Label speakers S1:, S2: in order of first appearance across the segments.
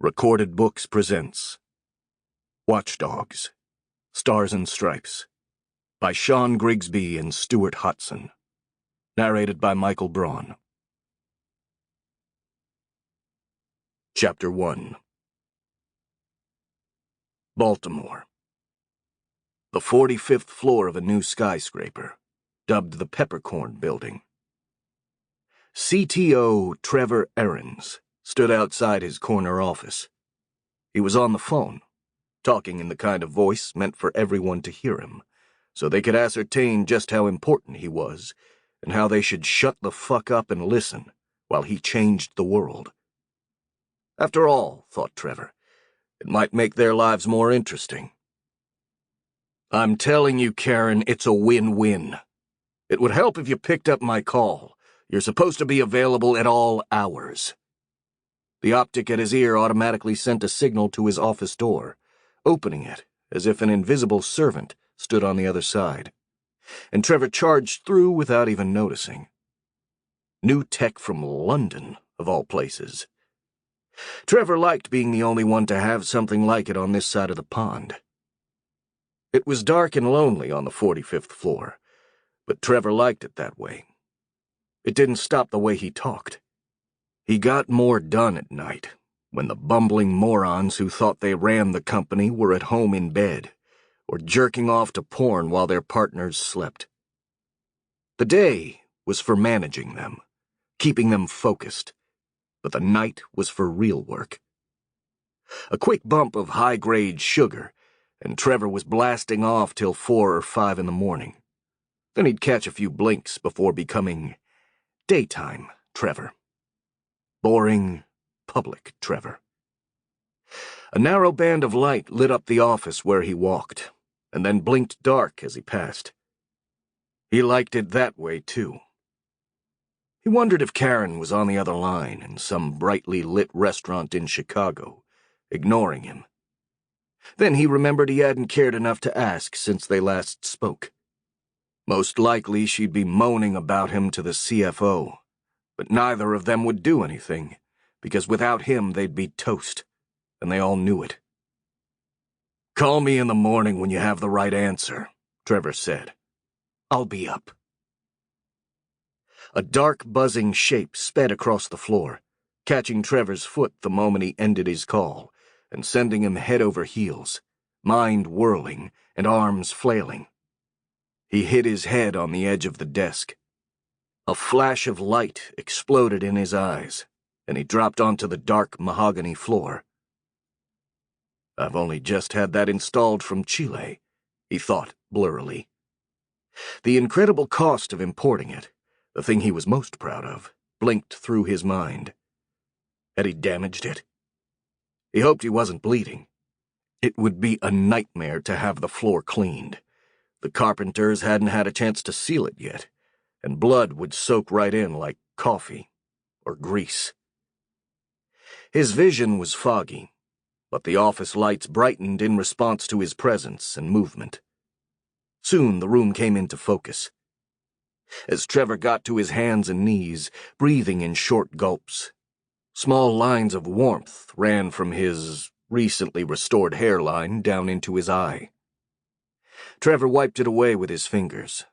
S1: Recorded Books presents Watchdogs, Stars and Stripes by Sean Grigsby and Stuart Hutson. Narrated by Michael Braun. Chapter 1. Baltimore. The 45th floor of a new skyscraper, dubbed the Peppercorn Building. CTO Trevor Ahrens stood outside his corner office. He was on the phone, talking in the kind of voice meant for everyone to hear him, so they could ascertain just how important he was and how they should shut the fuck up and listen while he changed the world. After all, thought Trevor, it might make their lives more interesting. I'm telling you, Karen, it's a win-win. It would help if you picked up my call. You're supposed to be available at all hours. The optic at his ear automatically sent a signal to his office door, opening it as if an invisible servant stood on the other side, and Trevor charged through without even noticing. New tech from London, of all places. Trevor liked being the only one to have something like it on this side of the pond. It was dark and lonely on the 45th floor, but Trevor liked it that way. It didn't stop the way he talked. He got more done at night, when the bumbling morons who thought they ran the company were at home in bed, or jerking off to porn while their partners slept. The day was for managing them, keeping them focused, but the night was for real work. A quick bump of high-grade sugar, and Trevor was blasting off till 4 or 5 in the morning. Then he'd catch a few blinks before becoming daytime Trevor. Boring, public Trevor. A narrow band of light lit up the office where he walked, and then blinked dark as he passed. He liked it that way, too. He wondered if Karen was on the other line in some brightly lit restaurant in Chicago, ignoring him. Then he remembered he hadn't cared enough to ask since they last spoke. Most likely she'd be moaning about him to the CFO. But neither of them would do anything, because without him they'd be toast, and they all knew it. "Call me in the morning when you have the right answer," Trevor said. "I'll be up." A dark, buzzing shape sped across the floor, catching Trevor's foot the moment he ended his call, and sending him head over heels, mind whirling and arms flailing. He hit his head on the edge of the desk. A flash of light exploded in his eyes, and he dropped onto the dark mahogany floor. "I've only just had that installed from Chile," he thought blurrily. The incredible cost of importing it, the thing he was most proud of, blinked through his mind. Had he damaged it? He hoped he wasn't bleeding. It would be a nightmare to have the floor cleaned. The carpenters hadn't had a chance to seal it yet, and blood would soak right in like coffee or grease. His vision was foggy, but the office lights brightened in response to his presence and movement. Soon the room came into focus. As Trevor got to his hands and knees, breathing in short gulps, small lines of warmth ran from his recently restored hairline down into his eye. Trevor wiped it away with his fingers,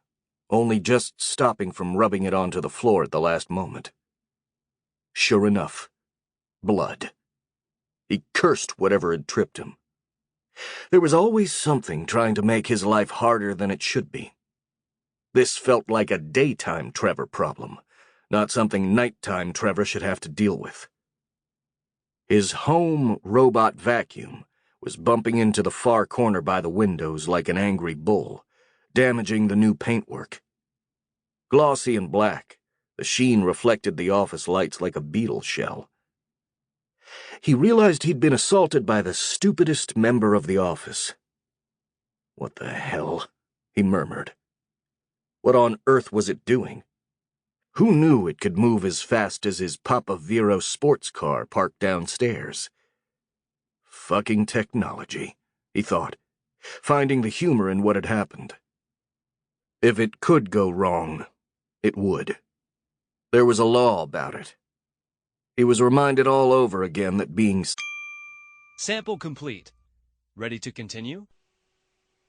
S1: only just stopping from rubbing it onto the floor at the last moment. Sure enough, blood. He cursed whatever had tripped him. There was always something trying to make his life harder than it should be. This felt like a daytime Trevor problem, not something nighttime Trevor should have to deal with. His home robot vacuum was bumping into the far corner by the windows like an angry bull, damaging the new paintwork. Glossy and black, the sheen reflected the office lights like a beetle shell. He realized he'd been assaulted by the stupidest member of the office. "What the hell?" he murmured. What on earth was it doing? Who knew it could move as fast as his Papa Vero sports car parked downstairs? Fucking technology, he thought, finding the humor in what had happened. If it could go wrong, it would. There was a law about it. He was reminded all over again that being
S2: Sample complete. Ready to continue?